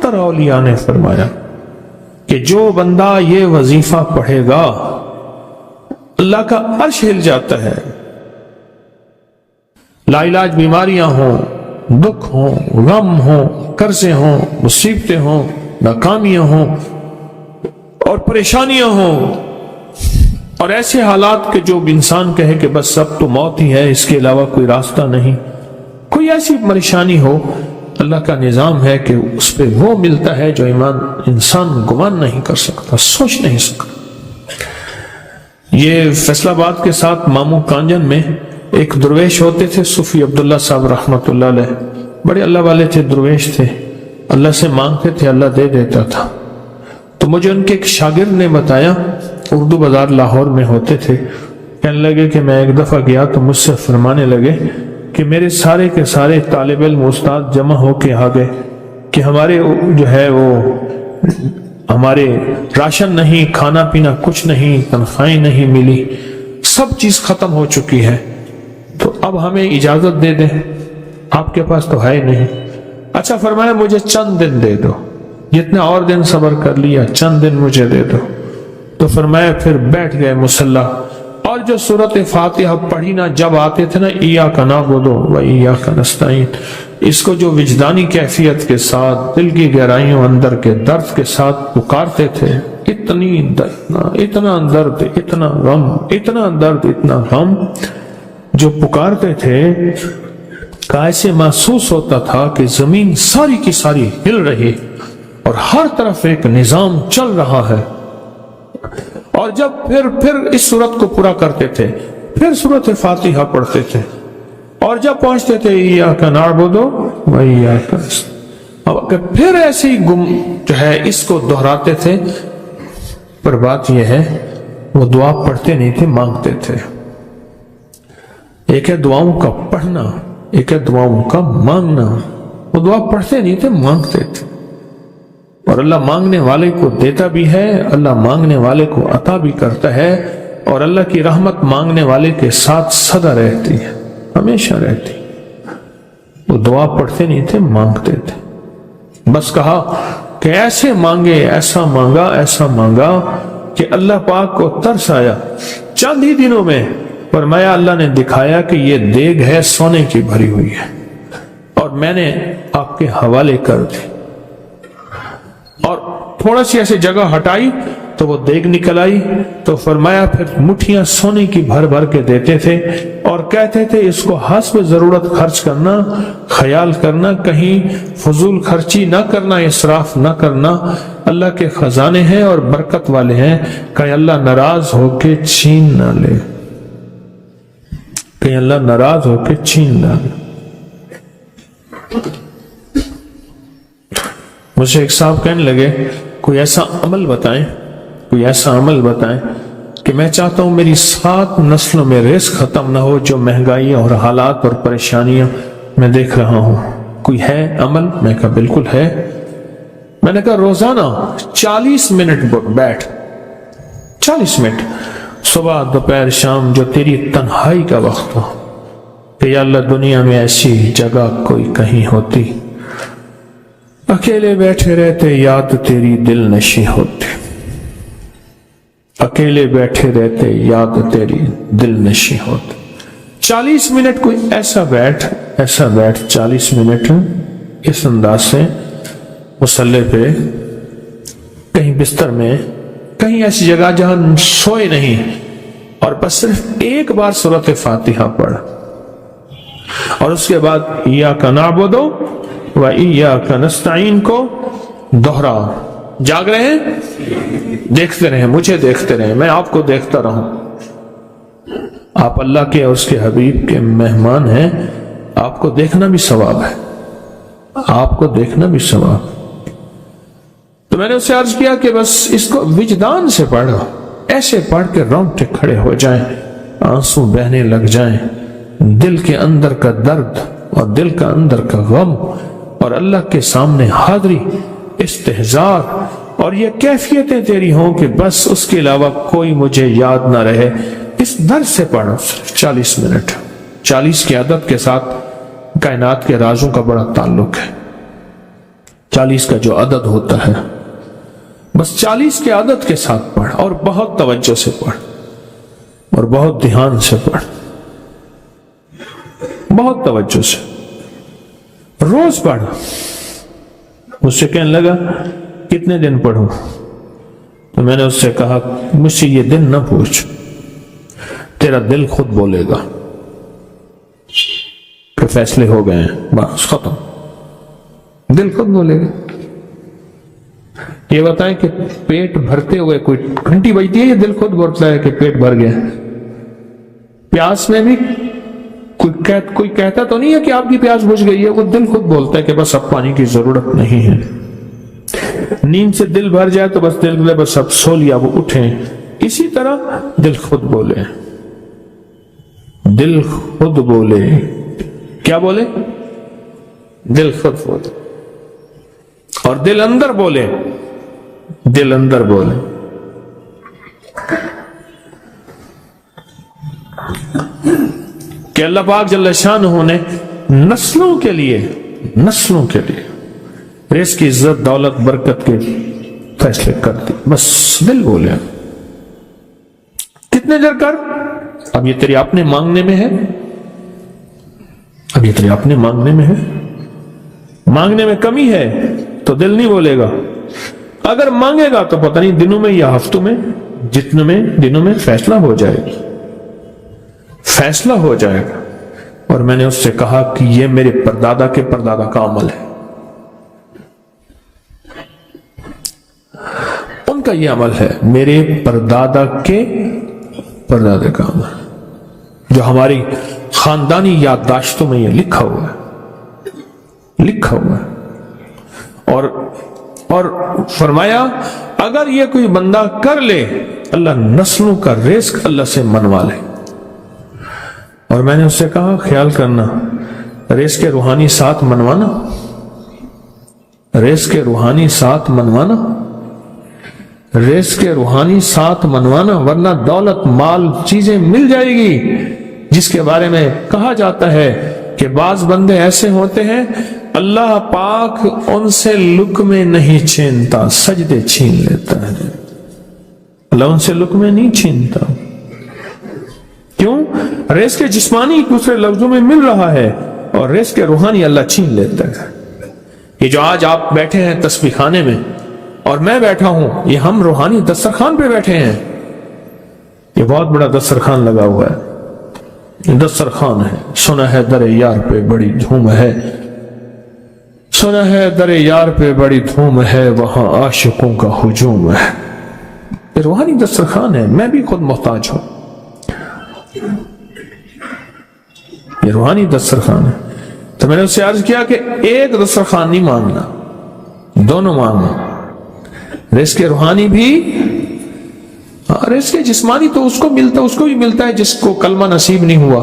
اکثر اولیاء نے فرمایا کہ جو بندہ یہ وظیفہ پڑھے گا اللہ کا عرش ہل جاتا ہے. لا علاج بیماریاں ہوں، دکھ ہوں، غم ہوں، قرضے ہوں، مصیبتیں ہوں، ناکامیاں ہوں اور پریشانیاں ہوں اور ایسے حالات کہ جو انسان کہے کہ بس اب تو موت ہی ہے، اس کے علاوہ کوئی راستہ نہیں، کوئی ایسی پریشانی ہو، اللہ کا نظام ہے کہ اس پہ وہ ملتا ہے جو انسان گمان نہیں کر سکتا، سوچ نہیں سکتا. یہ فیصل آباد کے ساتھ مامو کانجن میں ایک درویش ہوتے تھے، صوفی عبداللہ صاحب رحمۃ اللہ علیہ، بڑے اللہ والے تھے، درویش تھے، اللہ سے مانگتے تھے، اللہ دے دیتا تھا. تو مجھے ان کے ایک شاگرد نے بتایا، اردو بازار لاہور میں ہوتے تھے، کہنے لگے کہ میں ایک دفعہ گیا تو مجھ سے فرمانے لگے کہ میرے سارے کے سارے طالب علم استاد جمع ہو کے آ گئے کہ ہمارے جو ہے وہ ہمارے راشن نہیں، کھانا پینا کچھ نہیں، تنخواہیں نہیں ملی، سب چیز ختم ہو چکی ہے، تو اب ہمیں اجازت دے دیں، آپ کے پاس تو ہے نہیں. اچھا فرمایا مجھے چند دن دے دو، جتنا اور دن صبر کر لیا، چند دن مجھے دے دو. تو فرمایا پھر بیٹھ گئے مصلی اور جو سورۃ فاتحہ پڑھی نا جب آتے تھے نا، ایاک نعبد و ایاک نستعین، اس کو جو وجدانی کیفیت کے ساتھ دل کی گہرائیوں اندر کے درد کے ساتھ پکارتے تھے، اتنا درد، اتنا غم، اتنا درد، اتنا غم جو پکارتے تھے، ایسے محسوس ہوتا تھا کہ زمین ساری کی ساری ہل رہی اور ہر طرف ایک نظام چل رہا ہے. اور جب پھر اس صورت کو پورا کرتے تھے، پھر سورۃ فاتحہ پڑھتے تھے، اور جب پہنچتے تھے ایاک نعبد و ایاک نستعین، پھر ایسے ہی جو ہے اس کو دہراتے تھے. پر بات یہ ہے وہ دعا پڑھتے نہیں تھے، مانگتے تھے. ایک ہے دعاؤں کا پڑھنا، ایک ہے دعاؤں کا مانگنا. وہ دعا پڑھتے نہیں تھے، مانگتے تھے، اور اللہ مانگنے والے کو دیتا بھی ہے، اللہ مانگنے والے کو عطا بھی کرتا ہے، اور اللہ کی رحمت مانگنے والے کے ساتھ سدا رہتی ہے، ہمیشہ رہتی. وہ دعا پڑھتے نہیں تھے، مانگتے تھے. بس کہا کہ ایسے مانگے، ایسا مانگا، ایسا مانگا کہ اللہ پاک کو ترس آیا. چند ہی دنوں میں فرمایا اللہ نے دکھایا کہ یہ دیگ ہے سونے کی بھری ہوئی ہے، اور میں نے آپ کے حوالے کر دی. اور تھوڑا سی ایسی جگہ ہٹائی تو وہ دیگ نکل آئی. تو فرمایا پھر مٹھیاں سونے کی بھر بھر کے دیتے تھے اور کہتے تھے اس کو حسب ضرورت خرچ کرنا، خیال کرنا، کہیں فضول خرچی نہ کرنا، اسراف نہ کرنا. اللہ کے خزانے ہیں اور برکت والے ہیں، کہیں اللہ ناراض ہو کے چھین نہ لے، کہیں اللہ ناراض ہو کے چھین نہ لے. مجھے ایک صاحب کہنے لگے کوئی ایسا عمل بتائیں، کوئی ایسا عمل بتائیں کہ میں چاہتا ہوں میری 7 نسلوں میں رزق ختم نہ ہو، جو مہنگائی اور حالات اور پریشانیاں میں دیکھ رہا ہوں. کوئی ہے عمل؟ میں کہا بالکل ہے. میں نے کہا روزانہ 40 منٹ بیٹھ، 40 منٹ صبح دوپہر شام، جو تیری تنہائی کا وقت ہو، کہ یا اللہ دنیا میں ایسی جگہ کوئی کہیں ہوتی، اکیلے بیٹھے رہتے یاد تیری دل نشیں ہوتی، اکیلے بیٹھے رہتے یاد تیری دل نشیں ہوتی. 40 منٹ کوئی ایسا بیٹھ 40 منٹ اس انداز سے مصلی پہ، کہیں بستر میں، کہیں ایسی جگہ جہاں سوئے نہیں، اور بس صرف ایک بار سورۃ فاتحہ پڑھ، اور اس کے بعد ایاک نعبد و ایاک نستعین کو دوہرا. جاگ رہے ہیں؟ دیکھتے رہیں، مجھے دیکھتے رہیں، میں آپ کو دیکھتا رہوں. آپ اللہ کے اور اس کے حبیب کے مہمان ہیں، آپ کو دیکھنا بھی ثواب ہے، آپ کو دیکھنا بھی ثواب. تو میں نے اسے عرض کیا کہ بس اس کو وجدان سے پڑھو، ایسے پڑھ کے رونگٹے کھڑے ہو جائیں، آنسو بہنے لگ جائیں، دل کے اندر کا درد اور دل کا اندر کا غم اور اللہ کے سامنے حاضری، استحضار، اور یہ کیفیتیں تیری ہوں کہ بس اس کے علاوہ کوئی مجھے یاد نہ رہے. اس درد سے پڑھو 40 منٹ. 40 کی عدد کے ساتھ کائنات کے رازوں کا بڑا تعلق ہے. 40 کا جو عدد ہوتا ہے، بس 40 کے عدد کے ساتھ پڑھ، اور بہت توجہ سے پڑھ، اور بہت دھیان سے پڑھ، بہت توجہ سے روز پڑھ۔ مجھ سے کہنے لگا کتنے دن پڑھوں؟ تو میں نے اس سے کہا مجھ سے یہ دن نہ پوچھ، تیرا دل خود بولے گا کہ فیصلے ہو گئے ہیں، بس ختم، دل خود بولے گا۔ یہ بتائیں کہ پیٹ بھرتے ہوئے کوئی گھنٹی بجتی ہے، یہ دل خود بولتا ہے کہ پیٹ بھر گیا؟ پیاس میں بھی کوئی کہتا تو نہیں ہے کہ آپ کی پیاس بجھ گئی ہے، وہ دل خود بولتا ہے کہ بس اب پانی کی ضرورت نہیں ہے۔ نیند سے دل بھر جائے تو بس دل بولے بس اب سو لیا، وہ اٹھیں۔ اسی طرح دل خود بولے، دل خود بولے، کیا بولے؟ دل خود بولے، اور دل اندر بولے، دل اندر بولے۔ کہ اللہ پاک جل شانہ نے نسلوں کے لیے رزق کی عزت، دولت، برکت کے فیصلے کر دی، بس دل بولے۔ کتنے دیر کر؟ اب یہ تیری اپنے مانگنے میں ہے، اب یہ تیری اپنے مانگنے میں ہے۔ مانگنے میں کمی ہے تو دل نہیں بولے گا، اگر مانگے گا تو پتہ نہیں دنوں میں یا ہفتوں میں، جتنے دنوں میں فیصلہ ہو جائے گا، فیصلہ ہو جائے گا۔ اور میں نے اس سے کہا کہ یہ میرے پردادا کے پردادا کا عمل ہے، ان کا یہ عمل ہے، میرے پردادا کے پردادا کا عمل، جو ہماری خاندانی یادداشتوں میں یہ لکھا ہوا ہے، لکھا ہوا ہے۔ اور فرمایا اگر یہ کوئی بندہ کر لے، اللہ نسلوں کا رزق اللہ سے منوا لے۔ اور میں نے اس سے کہا خیال کرنا، رزق روحانی ساتھ منوانا، رزق روحانی ساتھ منوانا، رزق روحانی ساتھ منوانا، ورنہ دولت، مال، چیزیں مل جائے گی جس کے بارے میں کہا جاتا ہے کہ بعض بندے ایسے ہوتے ہیں اللہ پاک ان سے لقمے نہیں چھینتا، سجدے چھین لیتا ہے، اللہ ان سے لقمے نہیں چھینتا۔ کیوں؟ رزق جسمانی دوسرے لفظوں میں مل رہا ہے، اور رزق روحانی اللہ چھین لیتا ہے۔ یہ جو آج آپ بیٹھے ہیں تسبیح خانے میں اور میں بیٹھا ہوں، یہ ہم روحانی دسترخوان پہ بیٹھے ہیں۔ یہ بہت بڑا دسترخوان لگا ہوا ہے، یہ دسترخوان ہے۔ سنا ہے در یار پہ بڑی دھوم ہے، سنا ہے در یار پہ بڑی دھوم ہے، وہاں عاشقوں کا ہجوم ہے۔ یہ روحانی دسترخوان ہے، میں بھی خود محتاج ہوں، یہ روحانی دسترخوان ہے۔ تو میں نے اس سے عرض کیا کہ ایک دسترخوان نہیں مانگنا، دونوں مانگنا، رزق روحانی بھی، رزق جسمانی تو اس کو بھی ملتا ہے جس کو کلمہ نصیب نہیں ہوا،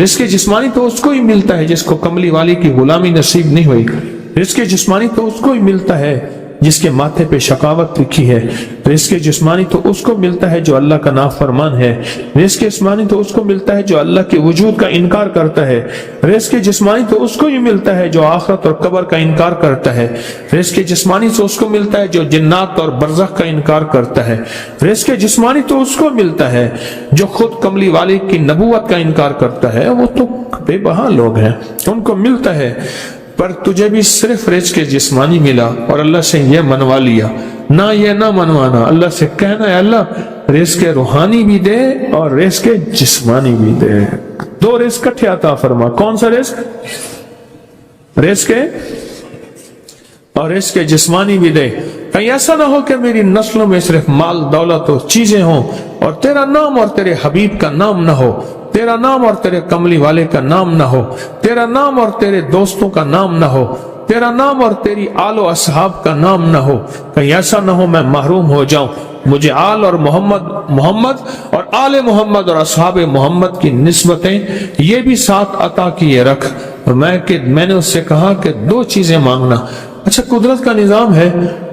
رزق جسمانی تو اس کو ہی ملتا ہے جس کو کملی والی کی غلامی نصیب نہیں ہوئی، رزق جسمانی تو اس کو ہی ملتا ہے جس کے ماتھے پہ شقاوت لکھی ہے، رزق جسمانی تو اس کو ملتا ہے جو اللہ کا نافرمان ہے، رزق جسمانی تو اس کو ملتا ہے جو اللہ کے وجود کا انکار کرتا ہے، رزق جسمانی تو اس کو ہی ملتا ہے جو آخرت اور قبر کا انکار کرتا ہے، رزق جسمانی تو اس کو ملتا ہے جو جنات اور برزخ کا انکار کرتا ہے، رزق جسمانی تو اس کو ملتا ہے جو خود کملی والے کی نبوت کا انکار کرتا ہے، وہ تو بے بہا لوگ ہیں، ان کو ملتا ہے۔ پر تجھے بھی صرف رزق جسمانی ملا اور اللہ سے یہ منوا لیا، نہ یہ نہ منوانا، اللہ سے کہنا ہے اللہ رزق روحانی بھی دے اور رزق جسمانی بھی دے، دو رزق کٹھے عطا فرما۔ کون سا رزق؟ رزق اور رزق جسمانی بھی دے۔ کہیں ایسا نہ ہو کہ میری نسلوں میں صرف مال، دولت اور چیزیں ہوں اور تیرا نام اور تیرے حبیب کا نام نہ ہو، تیرا نام اور تیرے کملی والے کا نام نہ ہو، تیرا نام اور تیرے دوستوں کا نام نہ ہو، تیرا نام اور تیری آل و اصحاب کا نام نہ ہو۔ کہیں ایسا نہ ہو میں محروم ہو جاؤں، مجھے آل اور محمد اور آل محمد اور اصحاب محمد کی نسبتیں یہ بھی ساتھ عطا کیے رکھ۔ میں نے اس سے کہا کہ دو چیزیں مانگنا۔ اچھا قدرت کا نظام ہے،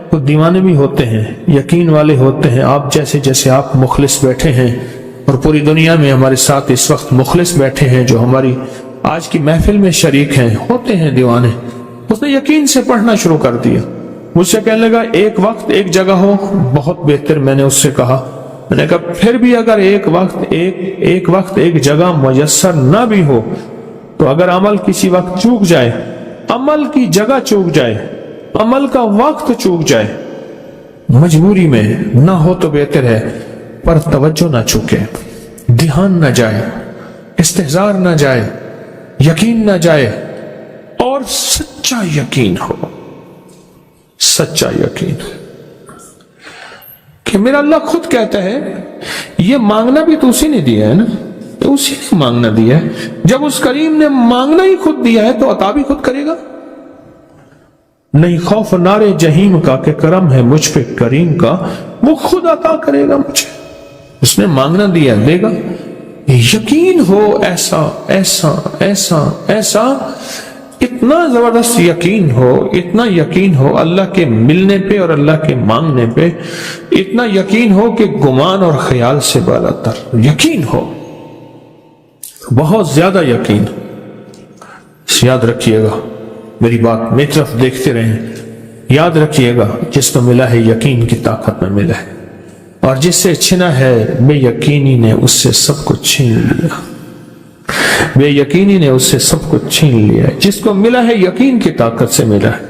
کچھ دیوانے بھی ہوتے ہیں، یقین والے ہوتے ہیں، آپ جیسے آپ مخلص بیٹھے ہیں، اور پوری دنیا میں ہمارے ساتھ اس وقت مخلص بیٹھے ہیں جو ہماری آج کی محفل میں شریک ہیں، ہوتے ہیں دیوانے، اس نے یقین سے پڑھنا شروع کر دیا. مجھ سے کہنے لگا ایک وقت ایک جگہ ہو بہت بہتر. میں نے اس سے کہا, میں نے کہا پھر بھی اگر ایک وقت ایک جگہ میسر نہ بھی ہو تو اگر عمل کسی وقت چوک جائے, عمل کی جگہ چوک جائے, عمل کا وقت چوک جائے, مجبوری میں نہ ہو تو بہتر ہے, پر توجہ نہ چوکے, دھیان نہ جائے, استحضار نہ جائے, یقین نہ جائے, اور سچا یقین ہو, سچا یقین کہ میرا اللہ خود کہتا ہے یہ مانگنا بھی تو اسی نے دیا ہے نا, اسی نے مانگنا دیا ہے. جب اس کریم نے مانگنا ہی خود دیا ہے تو عطا بھی خود کرے گا. نہیں خوف نارے جہیم کا کہ کرم ہے مجھ پہ کریم کا, وہ خود عطا کرے گا مجھے, اس نے مانگنا دیا دے گا. یقین ہو ایسا ایسا ایسا ایسا, اتنا زبردست یقین ہو, اتنا یقین ہو اللہ کے ملنے پہ اور اللہ کے مانگنے پہ, اتنا یقین ہو کہ گمان اور خیال سے بالا تر یقین ہو, بہت زیادہ یقین. یاد رکھیے گا میری بات, میری طرف دیکھتے رہیں, یاد رکھیے گا جس کو ملا ہے یقین کی طاقت میں ملا ہے, اور جس سے چھنا ہے بے یقینی نے اس سے سب کچھ چھین لیا, بے یقینی نے اس سے سب کچھ چھین لیا. جس کو ملا ہے یقین کی طاقت سے ملا ہے.